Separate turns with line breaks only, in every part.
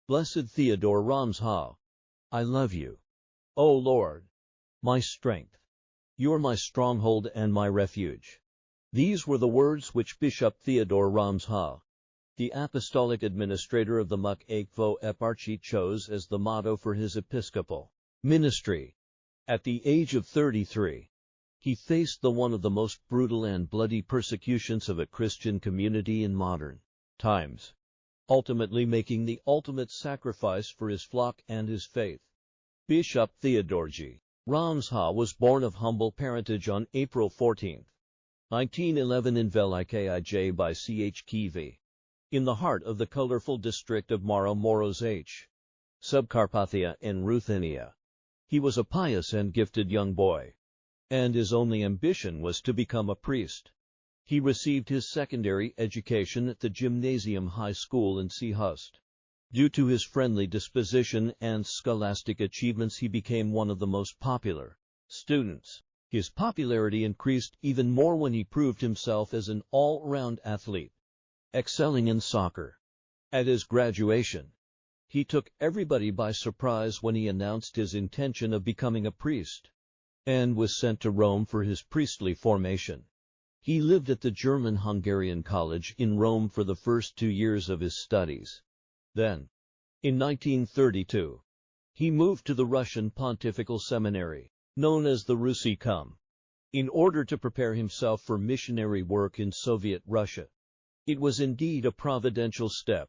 Blessed Theodore Romzha, I love you, O Lord, my strength. You are my stronghold and my refuge. These were the words which Bishop Theodore Romzha, the apostolic administrator of the Mukakvo Eparchy, chose as the motto for his episcopal ministry. At the age of 33, he faced one of the most brutal and bloody persecutions of a Christian community in modern times, ultimately making the ultimate sacrifice for his flock and his faith. Bishop Theodore Romzha was born of humble parentage on April 14, 1911 in Velikij by Chkiv, in the heart of the colorful district of Maro-Morozh, Subcarpathia in Ruthenia. He was a pious and gifted young boy, and his only ambition was to become a priest. He received his secondary education at the Gymnasium High School in Seahust. Due to his friendly disposition and scholastic achievements, he became one of the most popular students. His popularity increased even more when he proved himself as an all-round athlete, excelling in soccer. At his graduation, he took everybody by surprise when he announced his intention of becoming a priest, and was sent to Rome for his priestly formation. He lived at the German-Hungarian College in Rome for the first 2 years of his studies. Then, in 1932, he moved to the Russian Pontifical Seminary, known as the Russicum, in order to prepare himself for missionary work in Soviet Russia. It was indeed a providential step,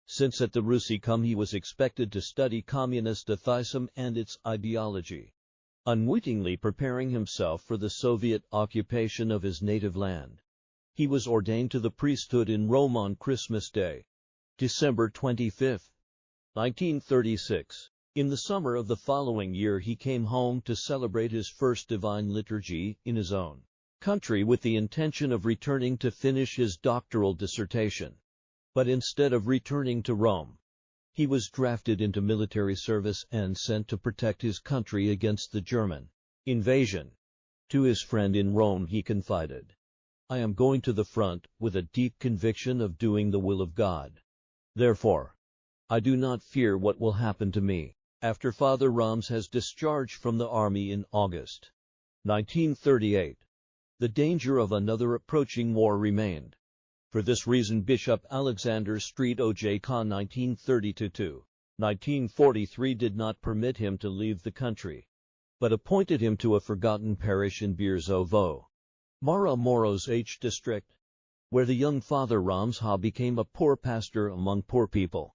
since at the Russicum he was expected to study communist atheism and its ideology, unwittingly preparing himself for the Soviet occupation of his native land. He was ordained to the priesthood in Rome on Christmas Day, December 25, 1936. In the summer of the following year he came home to celebrate his first divine liturgy in his own country with the intention of returning to finish his doctoral dissertation. But instead of returning to Rome, he was drafted into military service and sent to protect his country against the German invasion. To his friend in Rome he confided, "I am going to the front with a deep conviction of doing the will of God. Therefore, I do not fear what will happen to me." After Father Romzha has discharged from the army in August 1938, the danger of another approaching war remained. For this reason Bishop Alexander Street Ojka 1932-1943 did not permit him to leave the country, but appointed him to a forgotten parish in Bierzovo, Maro-Morozh district, where the young Father Romzha became a poor pastor among poor people.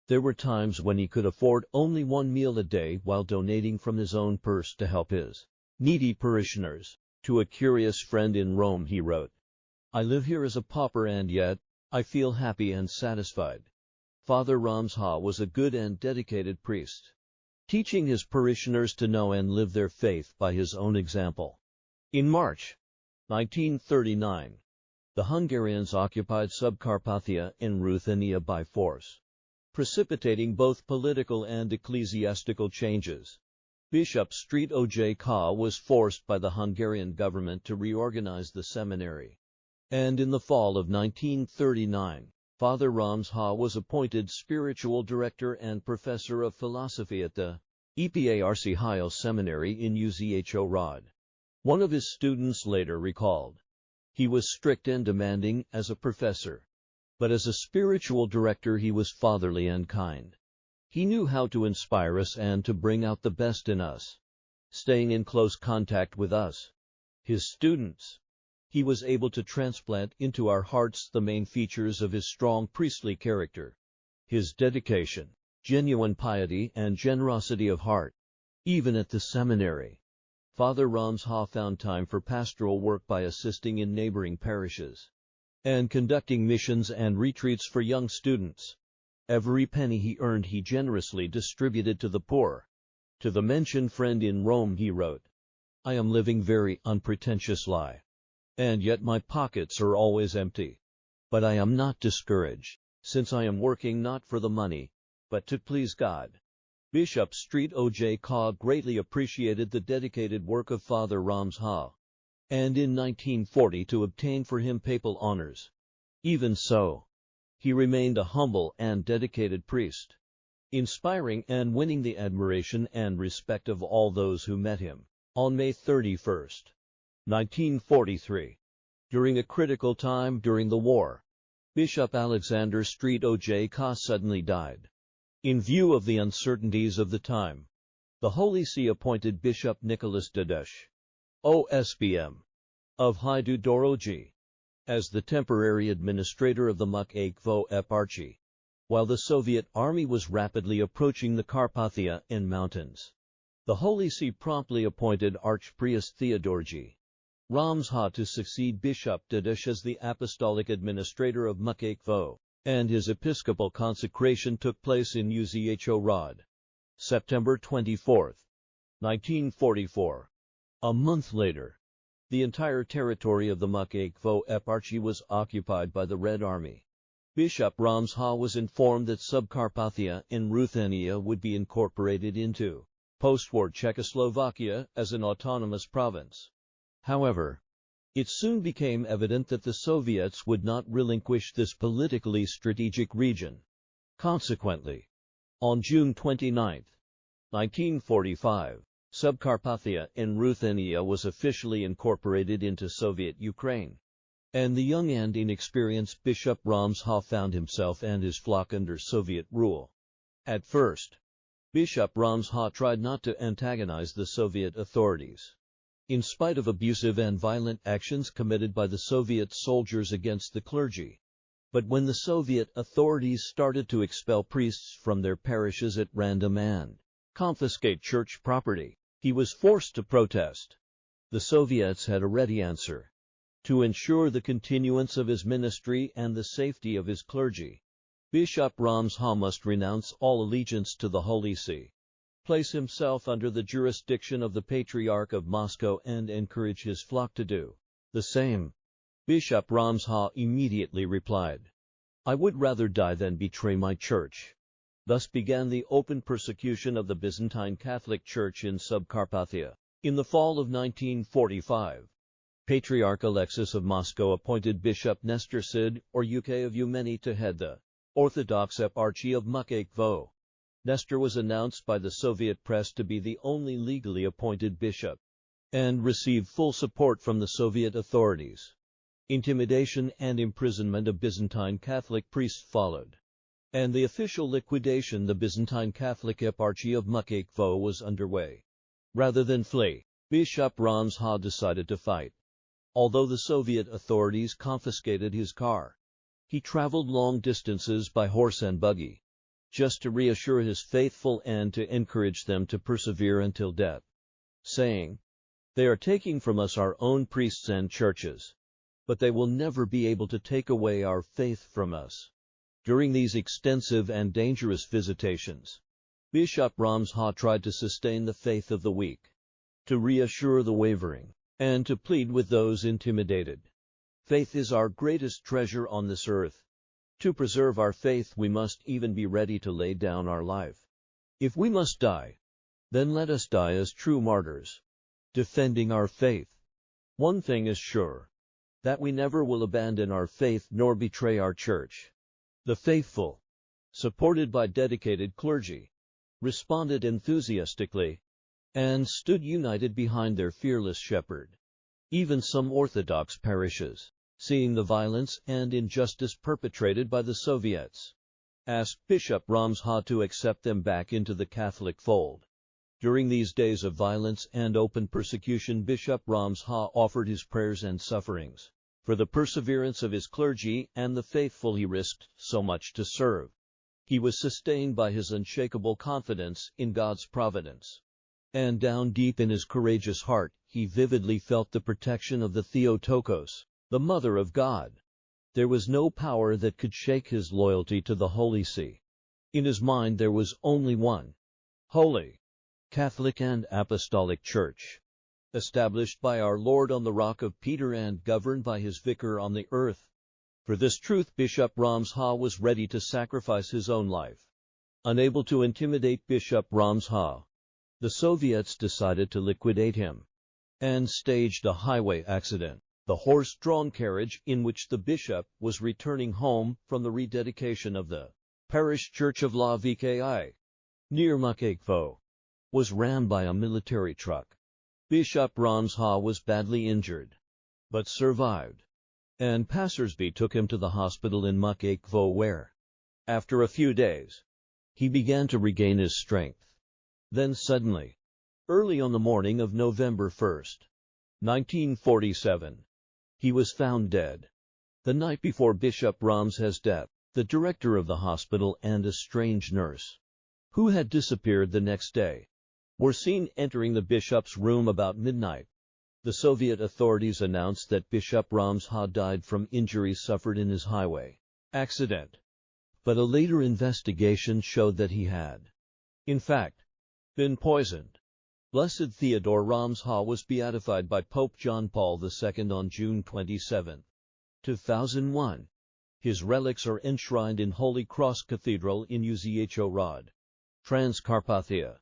There were times when he could afford only 1 meal a day while donating from his own purse to help his needy parishioners. To a curious friend in Rome he wrote, "I live here as a pauper and yet I feel happy and satisfied." Father Romzha was a good and dedicated priest, teaching his parishioners to know and live their faith by his own example. In March 1939, the Hungarians occupied Subcarpathia in Ruthenia by force, precipitating both political and ecclesiastical changes. Bishop Street Ojka was forced by the Hungarian government to reorganize the seminary, and in the fall of 1939, Father Romzha was appointed spiritual director and professor of philosophy at the Eparchyal Seminary in Uzhhorod. One of his students later recalled, "He was strict and demanding as a professor, but as a spiritual director he was fatherly and kind. He knew how to inspire us and to bring out the best in us. Staying in close contact with us, his students, he was able to transplant into our hearts the main features of his strong priestly character, his dedication, genuine piety, and generosity of heart." Even at the seminary, Father Romzha found time for pastoral work by assisting in neighboring parishes and conducting missions and retreats for young students. Every penny he earned he generously distributed to the poor. To the mentioned friend in Rome he wrote, "I am living very unpretentious life, and yet my pockets are always empty. But I am not discouraged, since I am working not for the money, but to please God." Bishop Street Ojka greatly appreciated the dedicated work of Father Romzha, and in 1940 to obtain for him papal honors. Even so, he remained a humble and dedicated priest. inspiring and winning the admiration and respect of all those who met him. On May 31, 1943, during a critical time during the war, Bishop Alexander Street O.J.K. suddenly died. In view of the uncertainties of the time, the Holy See appointed Bishop Nicholas Dadesh, OSBM, of Hajdudorogi, as the temporary administrator of the Mukhakevo Eparchy, while the Soviet army was rapidly approaching the Carpathia mountains. The Holy See promptly appointed Archpriest Theodore Romzha to succeed Bishop Dadesh as the apostolic administrator of Mukhakevo, and his episcopal consecration took place in Uzhhorod, September 24, 1944. A month later, the entire territory of the Mukhakevo Eparchy was occupied by the Red Army. Bishop Romzha was informed that Subcarpathia in Ruthenia would be incorporated into post-war Czechoslovakia as an autonomous province. However, it soon became evident that the Soviets would not relinquish this politically strategic region. Consequently, on June 29, 1945, Subcarpathia in Ruthenia was officially incorporated into Soviet Ukraine, and the young and inexperienced Bishop Romzha found himself and his flock under Soviet rule. At first, Bishop Romzha tried not to antagonize the Soviet authorities, in spite of abusive and violent actions committed by the Soviet soldiers against the clergy. But when the Soviet authorities started to expel priests from their parishes at random and confiscate church property, he was forced to protest. The Soviets had a ready answer. To ensure the continuance of his ministry and the safety of his clergy, Bishop Romzha must renounce all allegiance to the Holy See, place himself under the jurisdiction of the Patriarch of Moscow, and encourage his flock to do the same. Bishop Romzha immediately replied, "I would rather die than betray my church." Thus began the open persecution of the Byzantine Catholic Church in Subcarpathia. In the fall of 1945, Patriarch Alexis of Moscow appointed Bishop Nestor Sid, or UK of Umeni, to head the Orthodox Eparchy of Mukhakevo. Nestor was announced by the Soviet press to be the only legally appointed bishop, and received full support from the Soviet authorities. Intimidation and imprisonment of Byzantine Catholic priests followed, and the official liquidation of the Byzantine Catholic Eparchy of Mukhakevo was underway. Rather than flee, Bishop Romzha decided to fight. Although the Soviet authorities confiscated his car, he traveled long distances by horse and buggy, just to reassure his faithful and to encourage them to persevere until death, saying, "They are taking from us our own priests and churches, but they will never be able to take away our faith from us." During these extensive and dangerous visitations, Bishop Romzha tried to sustain the faith of the weak, to reassure the wavering, and to plead with those intimidated. Faith is our greatest treasure on this earth. To preserve our faith, we must even be ready to lay down our life. If we must die, then let us die as true martyrs, defending our faith. One thing is sure, that we never will abandon our faith nor betray our church. The faithful, supported by dedicated clergy, responded enthusiastically, and stood united behind their fearless shepherd. Even some Orthodox parishes, seeing the violence and injustice perpetrated by the Soviets, asked Bishop Romzha to accept them back into the Catholic fold. During these days of violence and open persecution, Bishop Romzha offered his prayers and sufferings for the perseverance of his clergy and the faithful he risked so much to serve. He was sustained by his unshakable confidence in God's providence, and down deep in his courageous heart, he vividly felt the protection of the Theotokos, the Mother of God. There was no power that could shake his loyalty to the Holy See. In his mind there was only one holy, Catholic and Apostolic Church, established by our Lord on the rock of Peter and governed by his vicar on the earth. For this truth, Bishop Romzha was ready to sacrifice his own life. Unable to intimidate Bishop Romzha, the Soviets decided to liquidate him, and staged a highway accident. The horse-drawn carriage in which the bishop was returning home from the rededication of the Parish Church of La Vki, near Makekvo, was rammed by a military truck. Bishop Romzha was badly injured, but survived, and passersby took him to the hospital in Makekvo where, after a few days, he began to regain his strength. Then suddenly, early on the morning of November 1st, 1947, he was found dead. The night before Bishop Romzha's death, the director of the hospital and a strange nurse, who had disappeared the next day, were seen entering the bishop's room about midnight. The Soviet authorities announced that Bishop Romzha died from injuries suffered in his highway accident, but a later investigation showed that he had, in fact, been poisoned. Blessed Theodore Romzha was beatified by Pope John Paul II on June 27, 2001. His relics are enshrined in Holy Cross Cathedral in Uzhhorod, Transcarpathia.